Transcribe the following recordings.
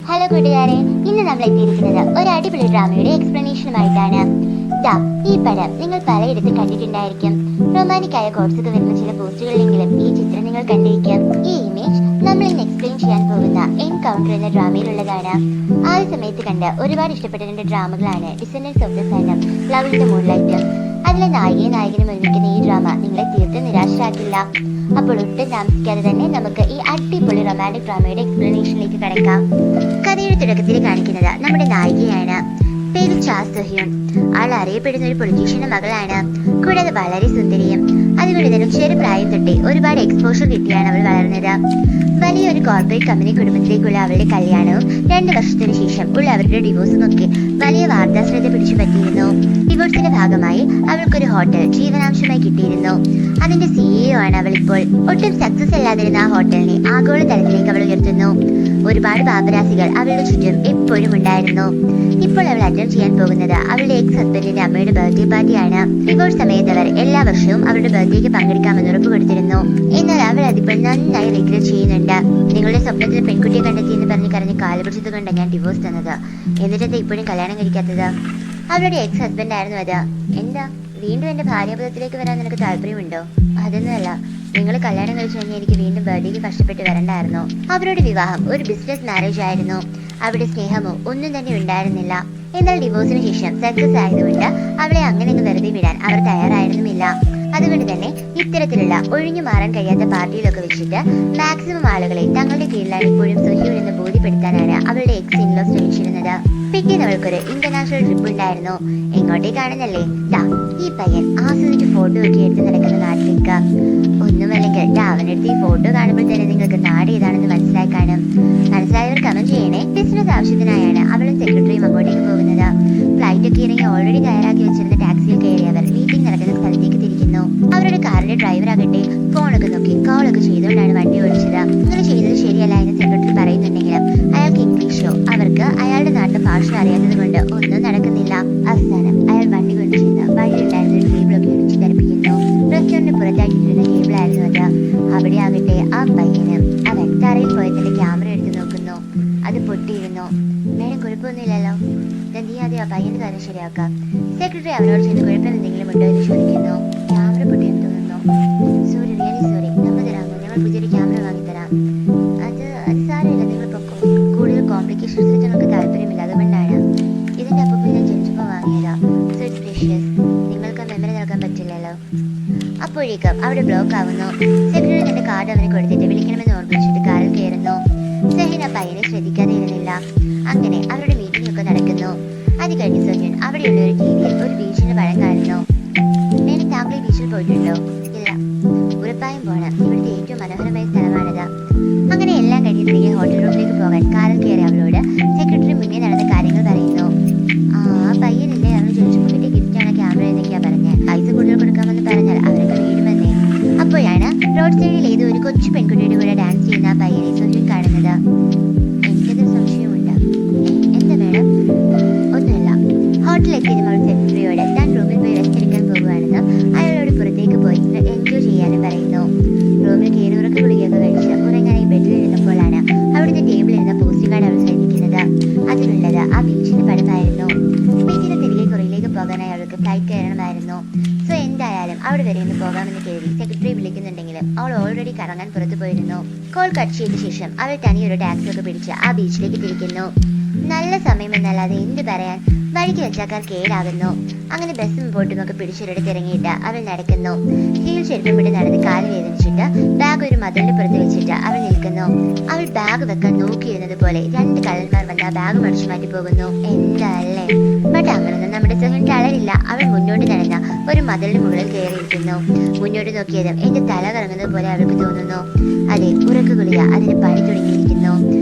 Hello കൂട്ടുകാരെ, ഇന്ന് നമ്മൾ എത്തിയിരിക്കുന്നത് ഒരു അടിപൊളി ഡ്രാമയുടെ എക്സ്പ്ലനേഷനുമായിട്ടാണ്. ദാ ഈ പടം നിങ്ങൾ പലയിടത്തും കണ്ടിട്ടുണ്ടായിരിക്കും. റൊമാൻറ്റിക് ആയ കോട്സൊക്കെ വരുന്ന ചില പോസ്റ്റുകളിലെങ്കിലും ഈ ചിത്രം നിങ്ങൾ കണ്ടിരിക്കും. ഈ ഇമേജ് നമ്മൾ ഇന്ന് എക്സ്പ്ലെയിൻ ചെയ്യാൻ പോകുന്ന എൻകൗണ്ടർ എന്ന ഡ്രാമയിലുള്ളതാണ്. ആദ്യ സമയത്ത് കണ്ട് ഒരുപാട് ഇഷ്ടപ്പെട്ട രണ്ട് ഡ്രാമകളാണ് descendants of the sun, love in the moonlight. അതിലെ നായികയും നായകനും ഒരുമിക്കുന്ന ഈ ഡ്രാമ നിങ്ങളെ തീർത്തും നിരാശരാക്കില്ല. അപ്പോൾ ഒട്ടും താമസിക്കാതെ തന്നെ നമുക്ക് ഈ അടിപൊളി റൊമാൻറ്റിക് ഡ്രാമയുടെ എക്സ്പ്ലനേഷനിലേക്ക് കടക്കാം. കഥയുടെ തുടക്കത്തിൽ കാണിക്കുന്നത് നമ്മുടെ നായികയാണ്. പേര് ചാ സൊഹ്യൂൺ. ആൾ അറിയപ്പെടുന്ന ഒരു പൊളിറ്റീഷ്യന്റെ മകളാണ്. കൂടാതെ വളരെ സുന്ദരിയും. അതുകൊണ്ട് തന്നെ ചെറുപ്രായം തൊട്ടേ ഒരുപാട് എക്സ്പോഷർ കിട്ടിയാണ് അവൾ വളർന്നത്. വലിയൊരു കോർപ്പറേറ്റ് കമ്പനി കുടുംബത്തിലേക്കുള്ള അവളുടെ കല്യാണവും 2 വർഷത്തിനു ശേഷം ഉള്ള അവരുടെ ഡിവോഴ്സും ഒക്കെ വലിയ വാർത്താശ്രദ്ധ പിടിച്ചു പറ്റിയിരുന്നു. ഡിവോഴ്സിന്റെ ഭാഗമായി അവൾക്കൊരു ഹോട്ടൽ ജീവനാംശമായി കിട്ടിയിരുന്നു. അതിന്റെ CEO ആണ് അവൾ ഇപ്പോൾ. ഒട്ടും സക്സസ് അല്ലാതിരുന്ന ആ ഹോട്ടലിനെ ആഗോള തലത്തിലേക്ക് അവൾ ഉയർത്തുന്നു. ഒരുപാട് പാപ്പരാസികൾ അവളുടെ ചുറ്റും എപ്പോഴും ഉണ്ടായിരുന്നു. ഇപ്പോൾ അവൾ അറ്റൻഡ് ചെയ്യാൻ പോകുന്നത് അവളുടെ എക്സ് ഹസ്ബൻഡിന്റെ അമ്മയുടെ ബർത്ത്ഡേ പാർട്ടിയാണ്. ഡിവോഴ്സ് സമയത്ത് അവർ എല്ലാ വർഷവും അവരുടെ ബർത്ത്ഡേക്ക് പങ്കെടുക്കാമെന്ന് ഉറപ്പ് കൊടുത്തിരുന്നു. എന്നാൽ അവൾ അതിപ്പോൾ നന്നായി റിഗ്രറ്റ് ചെയ്യുന്നുണ്ട്. നിങ്ങളുടെ സ്വപ്നത്തിൽ പെൺകുട്ടിയെ കണ്ടെത്തി എന്ന് പറഞ്ഞ് കരഞ്ഞ് കാലുപിടിച്ചത് കൊണ്ട് ഞാൻ ഡിവോഴ്സ് തന്നത്, എന്നിട്ടെന്താ ഇപ്പോഴും കല്യാണം കഴിക്കാത്തത്? അവളുടെ എക്സ് ഹസ്ബൻഡ് ആയിരുന്നു അത്. എന്താ വീണ്ടും എന്റെ ഭാര്യാപദത്തിലേക്ക് വരാൻ നിനക്ക് താല്പര്യമുണ്ടോ? അതൊന്നുമല്ല, നിങ്ങൾ കല്യാണം കഴിച്ചു കഴിഞ്ഞാൽ എനിക്ക് വീണ്ടും ബർത്ത്ഡേക്ക് കഷ്ടപ്പെട്ട് വരണ്ടായിരുന്നു. അവരുടെ വിവാഹം ഒരു ബിസിനസ് മാരേജ് ആയിരുന്നു. അവിടെ സ്നേഹമോ ഒന്നും തന്നെ ഉണ്ടായിരുന്നില്ല. എന്നാൽ ഡിവോഴ്സിന് ശേഷം സക്സസ് ആയതുകൊണ്ട് അവളെ അങ്ങനെ വെറുതെ വിടാൻ അവർ തയ്യാറായിരുന്നുമില്ല. അതുകൊണ്ട് തന്നെ ഇത്തരത്തിലുള്ള ഒഴിഞ്ഞു മാറാൻ കഴിയാത്ത പാർട്ടിയിലൊക്കെ വെച്ചിട്ട് മാക്സിമം ആളുകളെ തങ്ങളുടെ കീഴിലാണ് ഇപ്പോഴും സൊഹ്യൂൺ എന്ന് ബോധ്യപ്പെടുത്താനാണ് അവളുടെ എക്സ് ഇൻലോ ശ്രമിച്ചിരുന്നത്. പിറ്റേന്ന് അവൾക്കൊരു ഇന്റർനാഷണൽ ട്രിപ്പ് ഉണ്ടായിരുന്നു. എങ്ങോട്ടേക്കാണെന്നല്ലേ? ഈ പയ്യൻ ആസ്വദിച്ച് ഫോട്ടോ ഒക്കെ എടുത്ത് നടക്കുന്ന നാട്ടിലേക്ക്. ഒന്നുമല്ലെങ്കിൽ അവനടുത്ത് ഈ ഫോട്ടോ കാണുമ്പോൾ തന്നെ നിങ്ങൾക്ക് നാട് ഏതാണെന്ന് മനസ്സിലാക്കാനും. മനസ്സിലായവർ കമന്റ് ചെയ്യണേ. ബിസിനസ് ആവശ്യത്തിനായാണ് അവളും സെക്രട്ടറിയും അങ്ങോട്ടേക്ക് പോകുന്നത്. ഫ്ലൈറ്റ് ഒക്കെ ഇറങ്ങി ഓൾറെഡി തയ്യാറാക്കി വെച്ചിരുന്ന ടാക്സിയിൽ കയറി അവർ മീറ്റിംഗ് നടക്കുന്ന സ്ഥലത്തേക്ക് തിരിക്കുന്നു. അവരുടെ കാറിന്റെ ഡ്രൈവർ ആകട്ടെ ഫോണൊക്കെ നോക്കി കോളൊക്കെ ചെയ്തുകൊണ്ടാണ് വണ്ടി ഓടിച്ചത്. ഇങ്ങനെ ചെയ്തത് ശരിയല്ല എന്ന് സെക്രട്ടറി പറയുന്നുണ്ടെങ്കിലും അയാൾക്ക് ഇംഗ്ലീഷോ അവർക്ക് അയാളുടെ നാട്ടിലെ ഭാഷ അറിയാത്തത് കൊണ്ട് ഒന്നും നടക്കുന്നില്ല. അവസാനം അയാൾ വണ്ടി കൊണ്ടു ചെന്ന് വഴിയുണ്ടായിരുന്ന ഒരു കേബിളൊക്കെ ഇടിച്ചു തെറിപ്പിക്കുന്നു. റെസ്റ്റോറന്റിന് പുറത്താക്കിയിട്ടിരുന്ന കേബിളായിരുന്നു അത്. അവിടെ ആകട്ടെ ആ പയ്യന് അവൻ തറയിൽ പോയി തന്റെ ക്യാമറ എടുത്ത് നോക്കുന്നു. അത് പൊട്ടിയിരുന്നു. മേഡം കുഴപ്പമൊന്നുമില്ലല്ലോ? നീ ആദ്യം ആ പയ്യന്റെ കാര്യം ശരിയാക്കാം. സെക്രട്ടറി അവനോട് ചെന്ന് കുഴപ്പം എന്തെങ്കിലും ഉണ്ടോ എന്ന് ചോദിക്കുന്നു. ക്യാമറ പൊട്ടിയെന്ന് തോന്നുന്നു. Sorry, really sorry. നമ്മൾ തരാമോ? ഞങ്ങൾ പുതിയൊരു ക്യാമറ വാങ്ങിത്തരാം. അത് സാരമില്ല, നിങ്ങൾ പൊക്കോ. കൂടുതൽ കോംപ്ലിക്കേഷൻസിൽ ഞങ്ങൾക്ക് താല്പര്യമില്ല, അതുകൊണ്ടാണ്. ഇതിന്റെ അപ്പം ഞാൻ ജനിച്ചപ്പോൾ വാങ്ങിയതാ. So it's precious. നിങ്ങൾക്ക് മെമ്മറി നൽകാൻ പറ്റില്ലല്ലോ. അപ്പോഴേക്കും അവിടെ ബ്ലോക്ക് ആവുന്നു. സെക്രട്ടറി തന്റെ കാർഡ് അവന് കൊടുത്തിട്ട് വിളിക്കണമെന്ന് ഓർമ്മിച്ചിട്ട് കാറിൽ കയറുന്നു. സഹീൻ ആ പയ്യനെ ശ്രദ്ധിക്കാതെ ഇരുന്നില്ല. അങ്ങനെ അവരുടെ മീറ്റിംഗ് ഒക്കെ നടക്കുന്നു. അത് കഴിഞ്ഞ് സഹീൻ അവിടെയുള്ള ഒരു ടിവിയിൽ ഒരു ബീച്ചിന്റെ പഴം കാണുന്നു. മേലെ താങ്കൾ ബീച്ചിൽ പോയിട്ടുണ്ടോ? ഇല്ല. ഉറപ്പായും പോണം. ഇവിടുത്തെ ഏറ്റവും മനോഹരമായ സ്ഥലമാണിത്. അങ്ങനെ എല്ലാം കഴിഞ്ഞ് തിരികെ ഹോട്ടൽ റൂമിലേക്ക് പോകാൻ കാറിൽ കയറി അവളോട് സെക്രട്ടറി മുന്നേ നടന്ന കാര്യങ്ങൾ പറയുന്നു. ആ പയ്യനല്ലേ അവൾ ചോദിച്ചപ്പോൾ കിട്ടിയ ഗിഫ്റ്റാണ് ക്യാമറ എന്നൊക്കെയാ പറഞ്ഞ്. പൈസ കൂടുതൽ കൊടുക്കാമെന്ന് പറഞ്ഞാൽ അവരൊക്കെ വീടുമെന്നേ. അപ്പോഴാണ് റോഡ് സൈഡിൽ ഏതോ ഒരു കൊച്ചു പെൺകുട്ടിയുടെ കൂടെ ഡാൻസ് ചെയ്യുന്ന ആ പയ്യനെ സഹീൻ കാണുന്നത്. എനിക്കതൊരു സംശയമുണ്ട്. എന്താ മേഡം? ഒന്നുമില്ല. ഹോട്ടലിലെത്തിയതും അവൾ സെക്രട്ടറിയോട് താൻ റൂമിൽ പോയി റെസ്റ്റ് എടുക്കാൻ പോകുകയാണെന്നും അയാളോട് പുറത്തേക്ക് പോയി എൻജോയ് ചെയ്യാനും പറയുന്നു. റൂമിൽ കീഴുറക്ക ഗുളികയൊക്കെ കഴിച്ച് ഉറങ്ങാനായി ബെഡിൽ ഇരുന്നപ്പോഴാണ് അവിടുത്തെ ടേബിളിൽ ഇരുന്ന പോസ്റ്റ് കാർഡ് അവൾ ശ്രദ്ധിക്കുന്നത്. അതിലുള്ളത് ആ ബീച്ചിന്റെ പടമായിരുന്നു. വീട്ടിൽ തിരികെ കൊറിയയിലേക്ക് പോകാനായി അവൾക്ക് ഫ്ലൈറ്റ് കയറണമായിരുന്നു. സോ എന്തായാലും അവിടെ വരെ ഒന്ന് പോകാമെന്ന് കരുതി സെക്രട്ടറി വിളിക്കുന്നുണ്ടെങ്കിലും അവൾ ഓൾറെഡി കറങ്ങാൻ പുറത്തു പോയിരുന്നു. കോൾ കട്ട് ചെയ്ത ശേഷം അവൾ തനിയൊരു ടാക്സി ഒക്കെ പിടിച്ച് ആ ബീച്ചിലേക്ക് തിരിക്കുന്നു. നല്ല സമയമെന്നല്ലാതെ എന്ത് പറയാൻ, വഴിക്ക് വെച്ചാക്കാർ കേടാകുന്നു. അങ്ങനെ ബസ്സും ബോട്ടും ഒക്കെ പിടിച്ചൊരിടത്ത് ഇറങ്ങിയിട്ട് അവൾ നടക്കുന്നു. ഹീൽ ചെരുപ്പം വിട്ട് നടന്ന് കാല് വേദനിച്ചിട്ട് ബാഗ് ഒരു മതിലിന്റെ പുറത്ത് വെച്ചിട്ട് അവൾ നിൽക്കുന്നു. അവൾ ബാഗ് വെക്കാൻ നോക്കിയിരുന്നത് പോലെ 2 കള്ളന്മാർ വന്ന് ആ ബാഗ് മടിച്ചു മാറ്റി പോകുന്നു. എന്താ അല്ലേ? ബട്ട് അങ്ങനൊന്നും നമ്മുടെ സഹീൻ തളരില്ല. അവൾ മുന്നോട്ട് നടന്ന ഒരു മതിലിന് മുകളിൽ കയറിയിരിക്കുന്നു. മുന്നോട്ട് നോക്കിയതും എന്റെ തല കറങ്ങുന്നത് പോലെ അവൾക്ക് തോന്നുന്നു. അതെ, ഉറക്ക ഗുളിക അതിന് പണി തുടങ്ങിയിരിക്കുന്നു.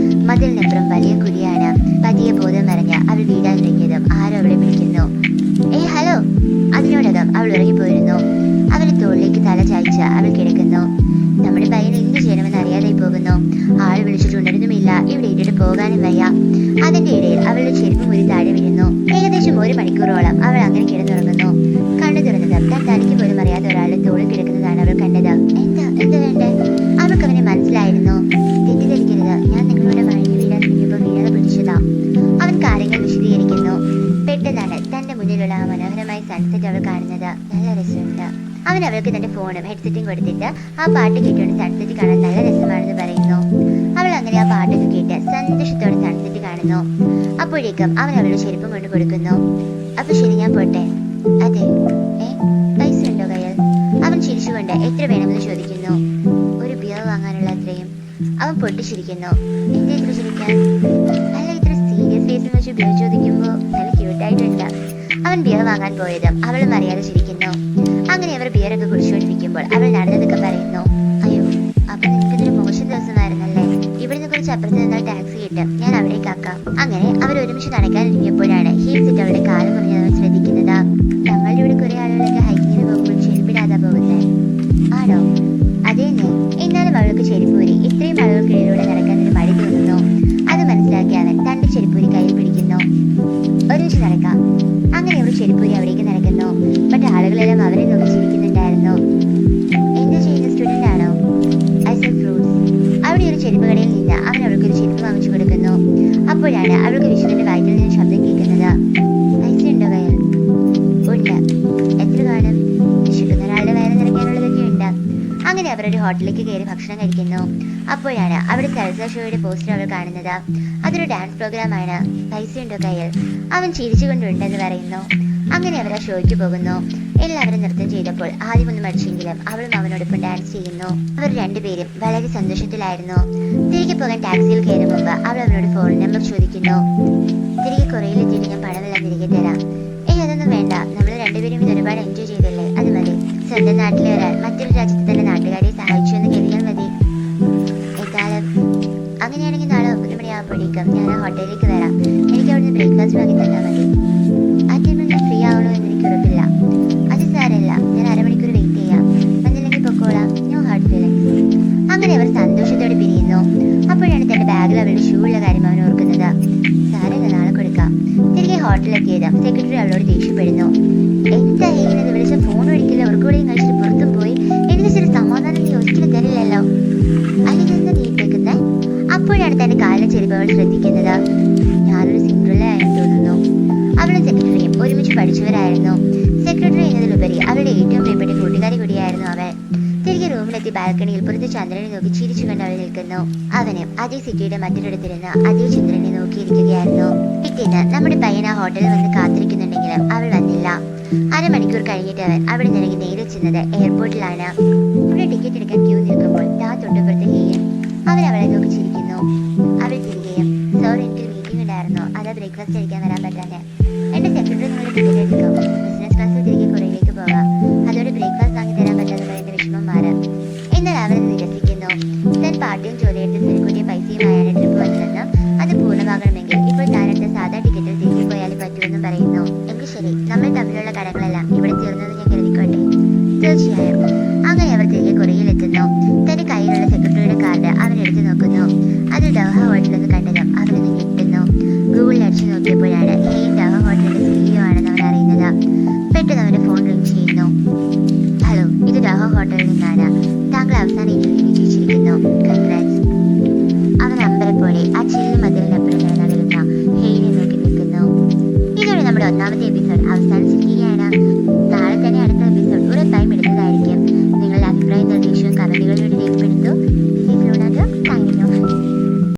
മതിലിനപ്പുറം വലിയ കുഴിയാണ്. പതിയെ ബോധം മറിഞ്ഞ് അവൾ വീടാൻ തുടങ്ങിയതും ആരോ അവളെ വിളിക്കുന്നു. ഹലോ. അതിനോടകം അവൾ ഇറങ്ങിപ്പോയിരുന്നു. അവന്റെ തോളിലേക്ക് തല ചായ്ച്ച് അവൾ കിടക്കുന്നു. നമ്മുടെ പയ്യൻ എന്ത് ചെയ്യണമെന്ന് അറിയാതെ പോകുന്നു. ആൾ വിളിച്ചിട്ടുണ്ടൊന്നുമില്ല. ഇവിടെ ഇട്ടിട്ട് പോകാനും വയ്യ. അതിന്റെ ഇടയിൽ അവളുടെ ചെരുപ്പ് മുരി താഴെ വീഴുന്നു. ഏകദേശം 1 മണിക്കൂറോളം അവൾ അങ്ങനെ കിടന്നുറങ്ങുന്നു. കണ്ണു തുറന്നതും താൻ തനിക്ക് പോലും അറിയാത്ത ഒരാളുടെ തോളിൽ കിടക്കുന്നതാണ് അവൾ കണ്ടത്. എന്താ വേണ്ടേ? അവൾക്ക് അവനെ മനസ്സിലായിരുന്നു. തെറ്റിദ്ധരിക്കരുത്, ഞാൻ നിങ്ങളുടെ വഴങ്ങി വീടാൻ തുടങ്ങിയപ്പോൾ വീഴാതെ പിടിച്ചു മുന്നിലുള്ള ആ മനോഹരമായ സൺസെറ്റ് അവൾ കാണുന്നത് നല്ല രസമുണ്ട്. അവൻ അവൾക്ക് തന്റെ ഫോണും ഹെഡ്സെറ്റും കൊടുത്തിട്ട് ആ പാട്ട് കേട്ടുകൊണ്ട് സൺസെറ്റ് കാണാൻ നല്ല രസമാണെന്ന് പറയുന്നു. അവൾ അങ്ങനെ ആ പാട്ടൊക്കെ കേട്ട് സന്തോഷത്തോടെ സൺസെറ്റ് കാണുന്നു. അപ്പോഴേക്കും അവൻ അവളുടെ ചെരുപ്പം കൊണ്ട് കൊടുക്കുന്നു. അപ്പൊ ശരി, ഞാൻ പോട്ടെ. അതെ. പൈസ ഉണ്ടോ കയ്യിൽ? അവൻ ചിരിച്ചുകൊണ്ട് എത്ര വേണമെന്ന് ചോദിക്കുന്നു. ഒരു ബിയർ വാങ്ങാനുള്ള അത്രയും. അവൻ പൊട്ടിച്ചിരിക്കുന്നു. എന്താ ഇത്ര ചിരിക്കാൻ? അല്ല, ഇത്ര സീരിയസ് ഫേസിൽ വെച്ച് ബിയർ ചോദിക്കുമ്പോ നല്ല ക്യൂട്ടായിട്ടുണ്ട്. അവൻ ബിയർ വാങ്ങാൻ പോയതും അവളും അറിയാതെ ചിരിക്കുന്നു. അങ്ങനെ അവർ ബിയറൊക്കെ കുടിച്ചുകൊണ്ടിരിക്കുമ്പോൾ അവൾ നടന്നതൊക്കെ പറയുന്നു. അയ്യോ, അപ്പൊ നിനക്കിതൊരു മോശം ദിവസമായിരുന്നല്ലേ? ഇവിടുന്ന് കുറച്ച് അപ്പുറത്ത് നിന്നാൽ ടാക്സി കിട്ടും, ഞാൻ അവിടേക്കാക്കാം. അങ്ങനെ അവർ ഒരുമിച്ച് നടക്കാനിരിക്കുമ്പോഴാണ് ഹീൽസിട്ട് അവളുടെ കാല് മുറിഞ്ഞത് ശ്രദ്ധിക്കുന്നത്. ഞങ്ങളുടെ ഇവിടെ കുറെ ആളുകളൊക്കെ ഹൈക്കിങ്ങിന് പോകുമ്പോൾ ചെരുപ്പിടാതാ പോകുന്നത്. ആണോ? അതേന്നെ. എന്നാലും അവൾക്ക് ചെരുപ്പൂരി ഇത്രയും ആളുകൾക്കിടയിലൂടെ നടക്കാൻ ഒരു മടി തോന്നുന്നു. അത് മനസ്സിലാക്കി അവൻ തന്റെ ചെരുപ്പൂരി കയ്യിൽ പിടിക്കുന്നു. ഒരുമിച്ച് നടക്കാം. അങ്ങനെ അവർ ചെരുപ്പൂരി അവിടേക്ക് നടക്കുന്നു. ബട്ട് ആളുകളെല്ലാം അവരെ നോക്കി ചിരിക്കുന്നുണ്ടായിരുന്നു. എന്താ ചെയ്യുന്ന, സ്റ്റുഡന്റ് ആണോ? I cell fruits. അവിടെ ഒരു ചെരുപ്പ് കടയിൽ നിന്ന് അവൻ അവൾക്കൊരു ചെരുപ്പ് വാങ്ങിച്ചു കൊടുക്കുന്നു. അപ്പോഴാണ് അവൾക്ക് വിശുവിന്റെ വയറ്റിൽ നിന്ന് ശബ്ദം കേൾക്കുന്നത്. പൈസ ഉണ്ടോ കയ്യിൽ? ഉണ്ട്. എത്ര കാണും? വിശക്കുന്ന ഒരാളുടെ വയറ് നിറയ്ക്കാനുള്ളതൊക്കെ ഉണ്ട്. അങ്ങനെ അവർ ഒരു ഹോട്ടലിലേക്ക് കയറി ഭക്ഷണം കഴിക്കുന്നു. അപ്പോഴാണ് അവിടെ സൽസ ഷോയുടെ പോസ്റ്റർ അവൾ കാണുന്നത്. അതൊരു ഡാൻസ് പ്രോഗ്രാം ആണ്. പൈസ ഉണ്ടോ കയ്യിൽ? അവൻ ചിരിച്ചുകൊണ്ടുണ്ടെന്ന് പറയുന്നു. അങ്ങനെ അവർ ആ ഷോയ്ക്ക് പോകുന്നു. എല്ലാവരും നൃത്തം ചെയ്തപ്പോൾ ആദ്യം ഒന്ന് മടിച്ചെങ്കിലും അവളും അവനോടൊപ്പം ഡാൻസ് ചെയ്യുന്നു. അവർ രണ്ടുപേരും വളരെ സന്തോഷത്തിലായിരുന്നു. തിരികെ പോകാൻ ടാക്സിയിൽ കയറും മുമ്പ് അവൾ അവനോട് ഫോൺ നമ്പർ ചോദിക്കുന്നു. തിരികെ കൊറിയയിലെത്തിയിട്ട് ഞാൻ പണമെല്ലാം തിരികെ തരാം. അതൊന്നും വേണ്ട, നമ്മൾ രണ്ടുപേരും ഇത് ഒരുപാട് എൻജോയ് ചെയ്തല്ലേ, അത് മതി. സ്വന്തം നാട്ടിലെ ഒരാൾ മറ്റൊരു രാജ്യത്ത് തന്നെ നാട്ടുകാരെ സഹായിച്ചു എന്ന് കരുതിയാൽ മതി. ഏതായാലും അങ്ങനെയാണെങ്കിൽ നാളെ 9 മണിയാകുമ്പോഴേക്കും ഞാൻ ആ ഹോട്ടലിലേക്ക് വരാം. എനിക്ക് അവിടുന്ന് ബ്രേക്ക്ഫാസ്റ്റ് വാങ്ങി തന്നാൽ മതി. ആ ടൈമിൽ ഞാൻ ഫ്രീ ആവണോ എന്ന് എനിക്ക് ഉറപ്പില്ല. അത് സാരമില്ല, ഞാൻ അരമണിക്കൂർ വെയിറ്റ് ചെയ്യാം. വന്നില്ലെങ്കിൽ പൊക്കോളാം. No hard feelings. അങ്ങനെ അവർ സന്തോഷത്തോടെ പിരിയുന്നു. അപ്പോഴാണ് തന്റെ ബാഗിൽ അവളുടെ ഷൂ ഉള്ള കാര്യം അവൻ ഓർക്കുന്നത്. സാരമില്ല, നാളെ കൊടുക്കാം. തിരികെ ഹോട്ടലിലെത്തിയത് സെക്രട്ടറി അവളോട് ദേഷ്യപ്പെടുന്നു. എന്താ ചെയ്യുന്നത്? വിളിച്ച ഫോൺ ഒരിക്കലും അവർക്ക് കൂടെയും കഴിച്ചിട്ട് പുറത്തും പോയി എനിക്ക് ചില സമാധാനം നീ ഒരിക്കലും തരില്ലല്ലോ. അല്ലെങ്കിൽ എന്താ നീ കേൾക്കുന്നത്? അപ്പോഴാണ് തന്റെ കാലിലെ ചെരുപ്പ് അവൾ ശ്രദ്ധിക്കുന്നത്. ഞാനൊരു സിംഗിളെ ആയെന്ന് തോന്നുന്നു. അവളും സെക്രട്ടറിയും ഒരുമിച്ച് പഠിച്ചവരായിരുന്നു. സെക്രട്ടറി എന്നതിലുപരി അവളുടെ ഏറ്റവും പ്രിയപ്പെട്ട കൂട്ടുകാരി കൂടിയായിരുന്നു അവൾ. തിരികെ റൂമിലെത്തി ബാൽക്കണിയിൽ പുറത്ത് ചന്ദ്രനെ നോക്കി ചിരിച്ചുകൊണ്ട് അവൾ നിൽക്കുന്നു. അവനും അതേ സിറ്റിയുടെ മറ്റൊരിടത്തിരുന്ന് അതേ ചന്ദ്രനെ നോക്കിയിരിക്കുകയായിരുന്നു. പിറ്റേന്ന് നമ്മുടെ പയ്യൻ ആ ഹോട്ടലിൽ വന്ന് കാത്തിരിക്കുന്നുണ്ടെങ്കിലും അവൾ വന്നില്ല. അരമണിക്കൂർ കഴിഞ്ഞിട്ട് അവൻ അവിടെ നിറങ്ങി നേരെ ചെന്നത് എയർപോർട്ടിലാണ്. അവിടെ ടിക്കറ്റ് എടുക്കാൻ ക്യൂ നിൽക്കുമ്പോൾ തൊട്ടുപുറത്ത് ഹേയൻ. അവൻ അവളെ നോക്കി ചിരിക്കുന്നു. അവൾ തിരികെയും, സോറി എനിക്ക് മീറ്റിംഗ് ഉണ്ടായിരുന്നു, അതാ ബ്രേക്ക്ഫാസ്റ്റ് കഴിക്കാൻ വരാൻ പറ്റാതെ. എന്റെ സെക്രട്ടറി നിങ്ങളുടെ ടിക്കറ്റ് എടുക്കും. ബിസിനസ് ക്ലാസ്സിൽ തിരികെ കൊറിയയിലേക്ക് പോകാം. അതോടെ ബ്രേക്ക്ഫാസ്റ്റ് വാങ്ങി തരാൻ പറ്റാത്തപ്പോൾ എന്റെ വിഷമം മാറും. എന്നാൽ അവൻ നിരസിക്കുന്നു. താൻ പാർട്ടിയും ജോലിയെടുത്ത് ചെറുകുട്ടിയ പൈസയുമായാണ് ട്രിപ്പ് വന്നതെന്നും അത് പൂർണ്ണമാകണമെങ്കിൽ ഇപ്പോൾ താനെടുത്ത സാധാ ടിക്കറ്റിൽ തിരികെ പോയാലും പറ്റുമെന്നും പറയുന്നു. എങ്കിൽ ശരി, നമ്മൾ തമ്മിലുള്ള കടങ്ങളെല്ലാം ഇവിടെ തീർന്നെന്ന് ഞാൻ കരുതിക്കോട്ടെ. തീർച്ചയായും. അങ്ങനെ അവർ തിരികെ കൊറിയയിലെത്തുന്നു. തന്റെ കയ്യിലുള്ള സെക്രട്ടറിയുടെ കാർഡ് അവൻ എടുത്തു നോക്കുന്നു. അത് ഡോഹ ഹോട്ടലെന്ന് കണ്ടതും അവനൊന്ന് ഞെട്ടുന്നു. ഗൂഗിളിൽ അടിച്ചു നോക്കിയപ്പോഴാണ് ഹെയ്ൻ ഡോഹ ഹോട്ടലിന്റെ CEO ആണെന്ന് അവൻ അറിയുന്നത്. പെട്ടെന്ന് അവന്റെ ഫോൺ റിംഗ് ചെയ്യുന്നു. ഹലോ, ഇത് ഡോഹ ഹോട്ടലിൽ നിന്നാണ്. താങ്കൾ അവസാന ഇന്റർവ്യൂ വിജയിച്ചിരിക്കുന്നു. കൺഗ്രാറ്റ്സ്. അവൻ അമ്പലപ്പോലെ ആ ചില്ല് മതിലിനപ്പുറം നടന്നിരുന്ന ഹെയ്നെ നോക്കി നിൽക്കുന്നു. ഇതോടെ നമ്മുടെ 1ാമത്തെ എപ്പിസോഡ് അവസാനിച്ചിരിക്കുകയാണ്.